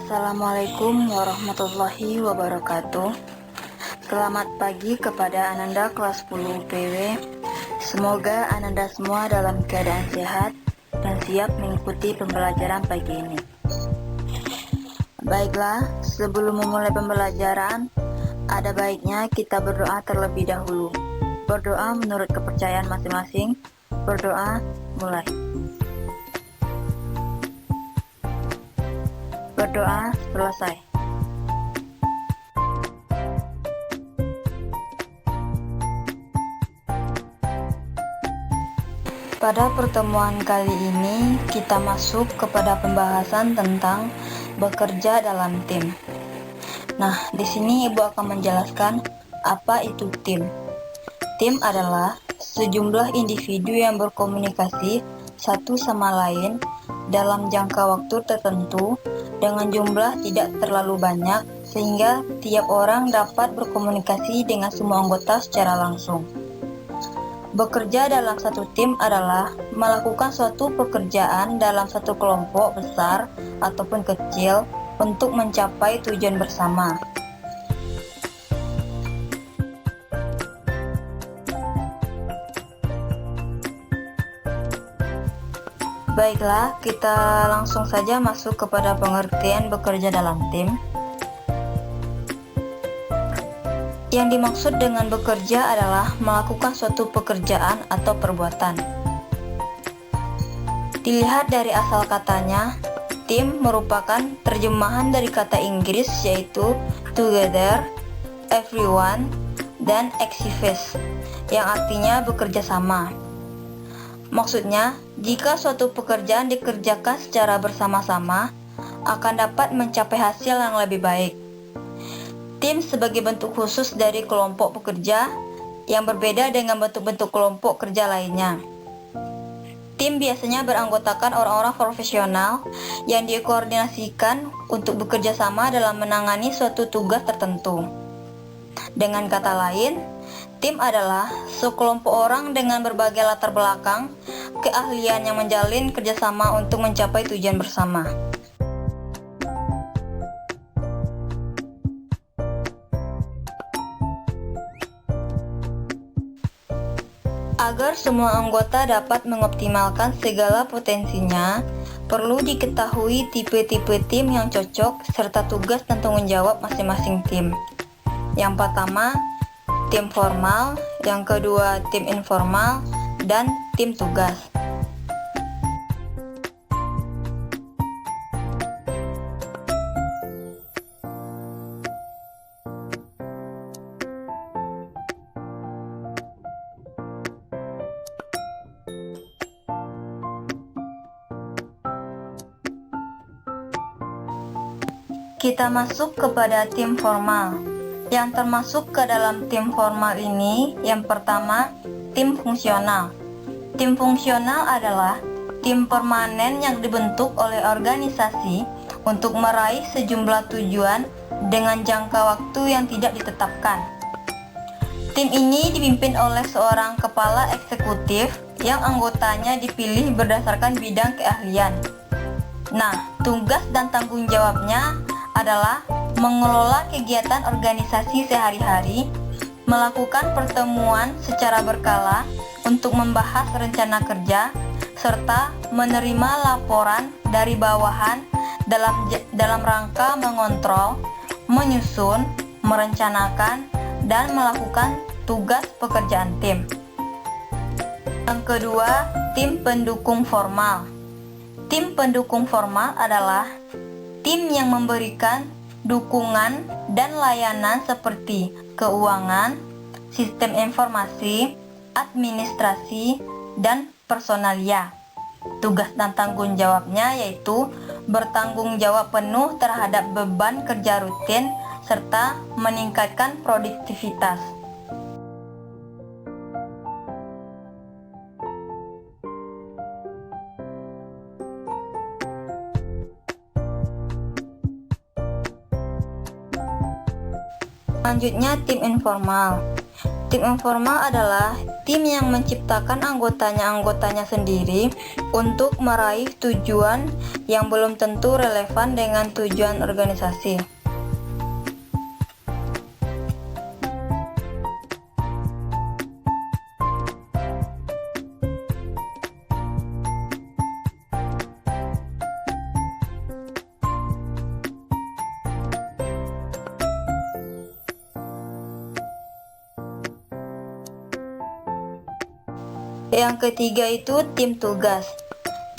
Assalamualaikum warahmatullahi wabarakatuh. Selamat pagi kepada Ananda kelas 10 PW. Semoga Ananda semua dalam keadaan sehat dan siap mengikuti pembelajaran pagi ini. Baiklah, sebelum memulai pembelajaran, ada baiknya kita berdoa terlebih dahulu. Berdoa menurut kepercayaan masing-masing. Berdoa, mulai. Berdoa selesai. Pada pertemuan kali ini, kita masuk kepada pembahasan tentang bekerja dalam tim. Nah, di sini Ibu akan menjelaskan apa itu tim. Tim adalah sejumlah individu yang berkomunikasi satu sama lain dalam jangka waktu tertentu dengan jumlah tidak terlalu banyak, sehingga tiap orang dapat berkomunikasi dengan semua anggota secara langsung. Bekerja dalam satu tim adalah melakukan suatu pekerjaan dalam satu kelompok besar ataupun kecil untuk mencapai tujuan bersama. Baiklah, kita langsung saja masuk kepada pengertian bekerja dalam tim. Yang dimaksud dengan bekerja adalah melakukan suatu pekerjaan atau perbuatan. Dilihat dari asal katanya, tim merupakan terjemahan dari kata Inggris yaitu together, everyone, dan activists, yang artinya bekerja sama. Maksudnya, jika suatu pekerjaan dikerjakan secara bersama-sama, akan dapat mencapai hasil yang lebih baik. Tim sebagai bentuk khusus dari kelompok pekerja yang berbeda dengan bentuk-bentuk kelompok kerja lainnya. Tim biasanya beranggotakan orang-orang profesional yang dikoordinasikan untuk bekerja sama dalam menangani suatu tugas tertentu. Dengan kata lain, tim adalah sekelompok orang dengan berbagai latar belakang, keahlian yang menjalin kerjasama untuk mencapai tujuan bersama. Agar semua anggota dapat mengoptimalkan segala potensinya, perlu diketahui tipe-tipe tim yang cocok serta tugas dan tanggung jawab masing-masing tim. Yang pertama, tim formal, yang kedua tim informal, dan tim tugas. Kita masuk kepada tim formal. Yang termasuk ke dalam tim formal ini, yang pertama, tim fungsional. Tim fungsional adalah tim permanen yang dibentuk oleh organisasi untuk meraih sejumlah tujuan dengan jangka waktu yang tidak ditetapkan. Tim ini dipimpin oleh seorang kepala eksekutif yang anggotanya dipilih berdasarkan bidang keahlian. Nah, tugas dan tanggung jawabnya adalah mengelola kegiatan organisasi sehari-hari, melakukan pertemuan secara berkala untuk membahas rencana kerja, serta menerima laporan dari bawahan dalam rangka mengontrol, menyusun, merencanakan, dan melakukan tugas pekerjaan tim. Yang kedua, tim pendukung formal. Tim pendukung formal adalah tim yang memberikan dukungan dan layanan seperti keuangan, sistem informasi, administrasi, dan personalia. Tugas dan tanggung jawabnya yaitu bertanggung jawab penuh terhadap beban kerja rutin serta meningkatkan produktivitas. Selanjutnya, tim informal. Tim informal adalah tim yang menciptakan anggotanya sendiri untuk meraih tujuan yang belum tentu relevan dengan tujuan organisasi. Yang ketiga itu tim tugas.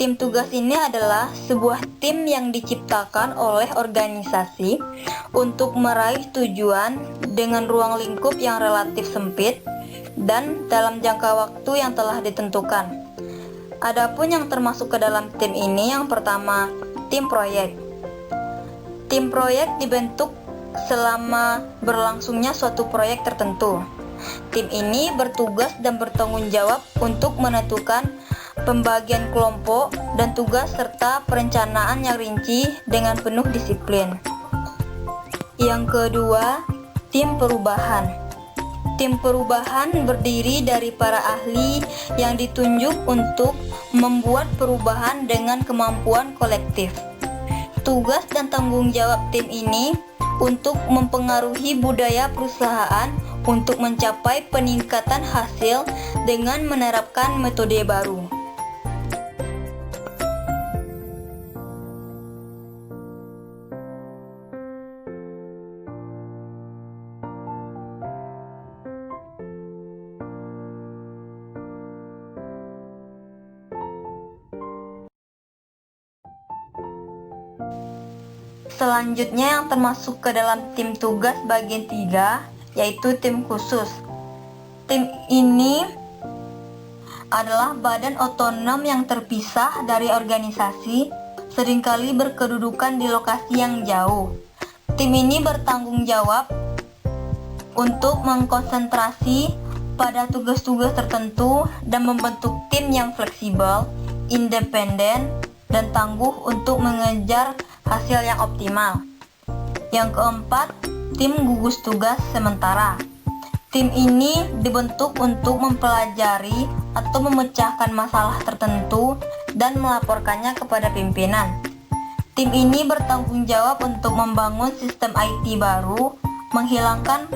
Tim tugas ini adalah sebuah tim yang diciptakan oleh organisasi untuk meraih tujuan dengan ruang lingkup yang relatif sempit dan dalam jangka waktu yang telah ditentukan. Adapun yang termasuk ke dalam tim ini, yang pertama, tim proyek. Tim proyek dibentuk selama berlangsungnya suatu proyek tertentu. Tim ini bertugas dan bertanggung jawab untuk menentukan pembagian kelompok dan tugas serta perencanaan yang rinci dengan penuh disiplin. Yang kedua, tim perubahan. Tim perubahan berdiri dari para ahli yang ditunjuk untuk membuat perubahan dengan kemampuan kolektif. Tugas dan tanggung jawab tim ini untuk mempengaruhi budaya perusahaan untuk mencapai peningkatan hasil dengan menerapkan metode baru. Selanjutnya yang termasuk ke dalam tim tugas bagian 3 yaitu tim khusus. Tim ini adalah badan otonom yang terpisah dari organisasi, seringkali berkedudukan di lokasi yang jauh. Tim ini bertanggung jawab untuk mengkonsentrasi pada tugas-tugas tertentu dan membentuk tim yang fleksibel, independen, dan tangguh untuk mengejar hasil yang optimal. Yang keempat, tim gugus tugas sementara. Tim ini dibentuk untuk mempelajari atau memecahkan masalah tertentu dan melaporkannya kepada pimpinan. Tim ini bertanggung jawab untuk membangun sistem IT baru, menghilangkan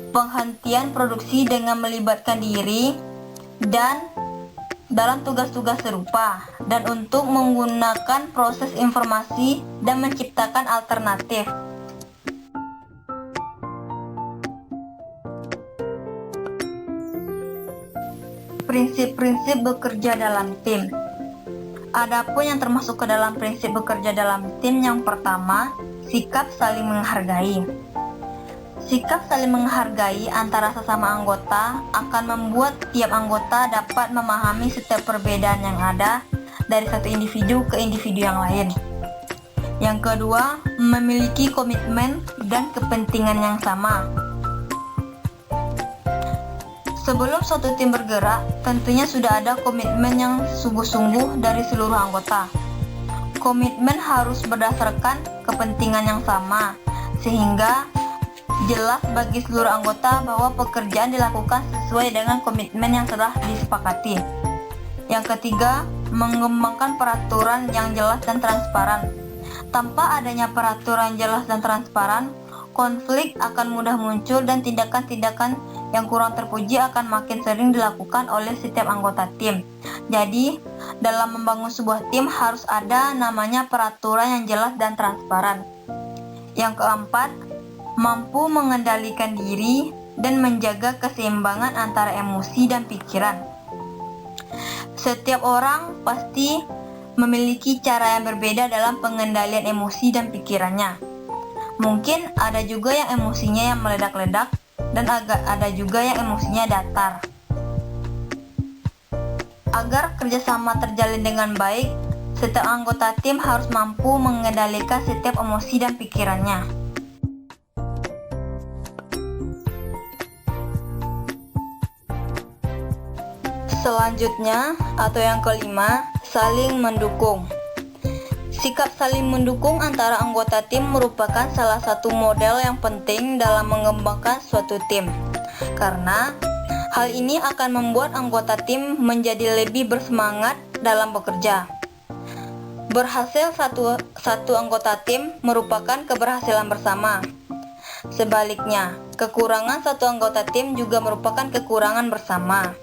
penghentian produksi dengan melibatkan diri dan dalam tugas-tugas serupa, dan untuk menggunakan proses informasi dan menciptakan alternatif. Prinsip-prinsip bekerja dalam tim. Adapun yang termasuk ke dalam prinsip bekerja dalam tim, yang pertama, sikap saling menghargai. Sikap saling menghargai antara sesama anggota akan membuat tiap anggota dapat memahami setiap perbedaan yang ada dari satu individu ke individu yang lain. Yang kedua, memiliki komitmen dan kepentingan yang sama. Sebelum suatu tim bergerak, tentunya sudah ada komitmen yang sungguh-sungguh dari seluruh anggota. Komitmen harus berdasarkan kepentingan yang sama, sehingga jelas bagi seluruh anggota bahwa pekerjaan dilakukan sesuai dengan komitmen yang telah disepakati. Yang ketiga, mengembangkan peraturan yang jelas dan transparan. Tanpa adanya peraturan jelas dan transparan, konflik akan mudah muncul dan tindakan-tindakan yang kurang terpuji akan makin sering dilakukan oleh setiap anggota tim. Jadi, dalam membangun sebuah tim harus ada namanya peraturan yang jelas dan transparan. Yang keempat, mampu mengendalikan diri dan menjaga keseimbangan antara emosi dan pikiran. Setiap orang pasti memiliki cara yang berbeda dalam pengendalian emosi dan pikirannya. Mungkin ada juga yang emosinya yang meledak-ledak dan ada juga yang emosinya datar. Agar kerjasama terjalin dengan baik, setiap anggota tim harus mampu mengendalikan setiap emosi dan pikirannya. Selanjutnya, atau yang kelima, saling mendukung. Sikap saling mendukung antara anggota tim merupakan salah satu model yang penting dalam mengembangkan suatu tim. karena hal ini akan membuat anggota tim menjadi lebih bersemangat dalam bekerja. Berhasil satu anggota tim merupakan keberhasilan bersama. Sebaliknya, kekurangan satu anggota tim juga merupakan kekurangan bersama.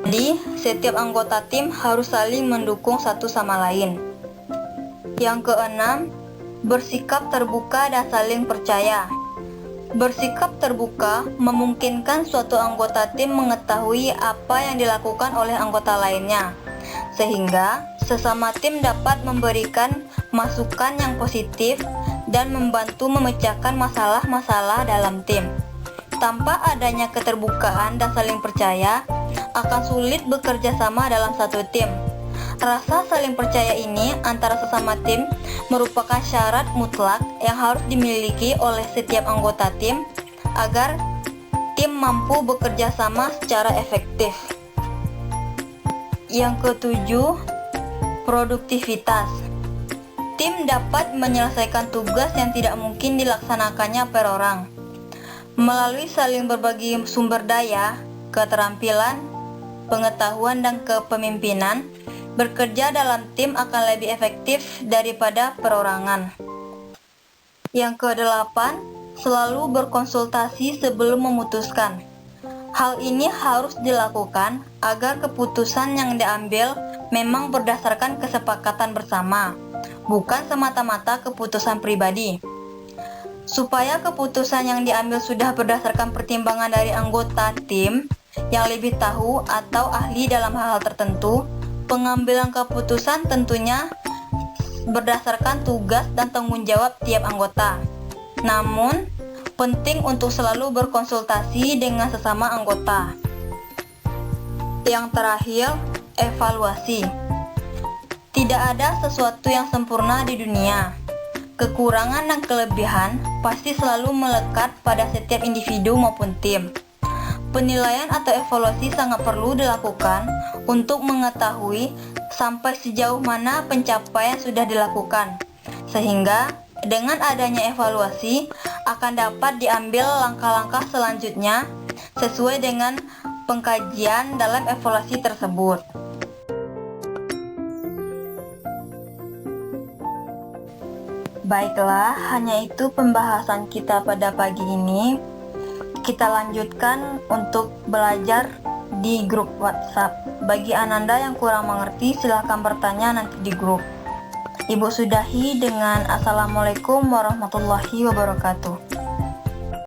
Jadi, setiap anggota tim harus saling mendukung satu sama lain. Yang keenam, bersikap terbuka dan saling percaya. Bersikap terbuka memungkinkan suatu anggota tim mengetahui apa yang dilakukan oleh anggota lainnya, sehingga sesama tim dapat memberikan masukan yang positif dan membantu memecahkan masalah-masalah dalam tim. Tanpa adanya keterbukaan dan saling percaya, akan sulit bekerja sama dalam satu tim. Rasa saling percaya ini antara sesama tim merupakan syarat mutlak yang harus dimiliki oleh setiap anggota tim agar tim mampu bekerja sama secara efektif. Yang ketujuh, produktivitas. Tim dapat menyelesaikan tugas yang tidak mungkin dilaksanakannya per orang. Melalui saling berbagi sumber daya, keterampilan, pengetahuan, dan kepemimpinan, bekerja dalam tim akan lebih efektif daripada perorangan. Yang kedelapan, selalu berkonsultasi sebelum memutuskan. Hal ini harus dilakukan agar keputusan yang diambil memang berdasarkan kesepakatan bersama, bukan semata-mata keputusan pribadi. Supaya keputusan yang diambil sudah berdasarkan pertimbangan dari anggota tim yang lebih tahu atau ahli dalam hal tertentu, pengambilan keputusan tentunya berdasarkan tugas dan tanggung jawab tiap anggota. Namun, penting untuk selalu berkonsultasi dengan sesama anggota. Yang terakhir, evaluasi. Tidak ada sesuatu yang sempurna di dunia. Kekurangan dan kelebihan pasti selalu melekat pada setiap individu maupun tim. Penilaian atau evaluasi sangat perlu dilakukan untuk mengetahui sampai sejauh mana pencapaian sudah dilakukan, sehingga dengan adanya evaluasi akan dapat diambil langkah-langkah selanjutnya sesuai dengan pengkajian dalam evaluasi tersebut. Baiklah, hanya itu pembahasan kita pada pagi ini. Kita lanjutkan untuk belajar di grup WhatsApp. Bagi Ananda yang kurang mengerti, silahkan bertanya nanti di grup. Ibu sudahi dengan Assalamualaikum warahmatullahi wabarakatuh.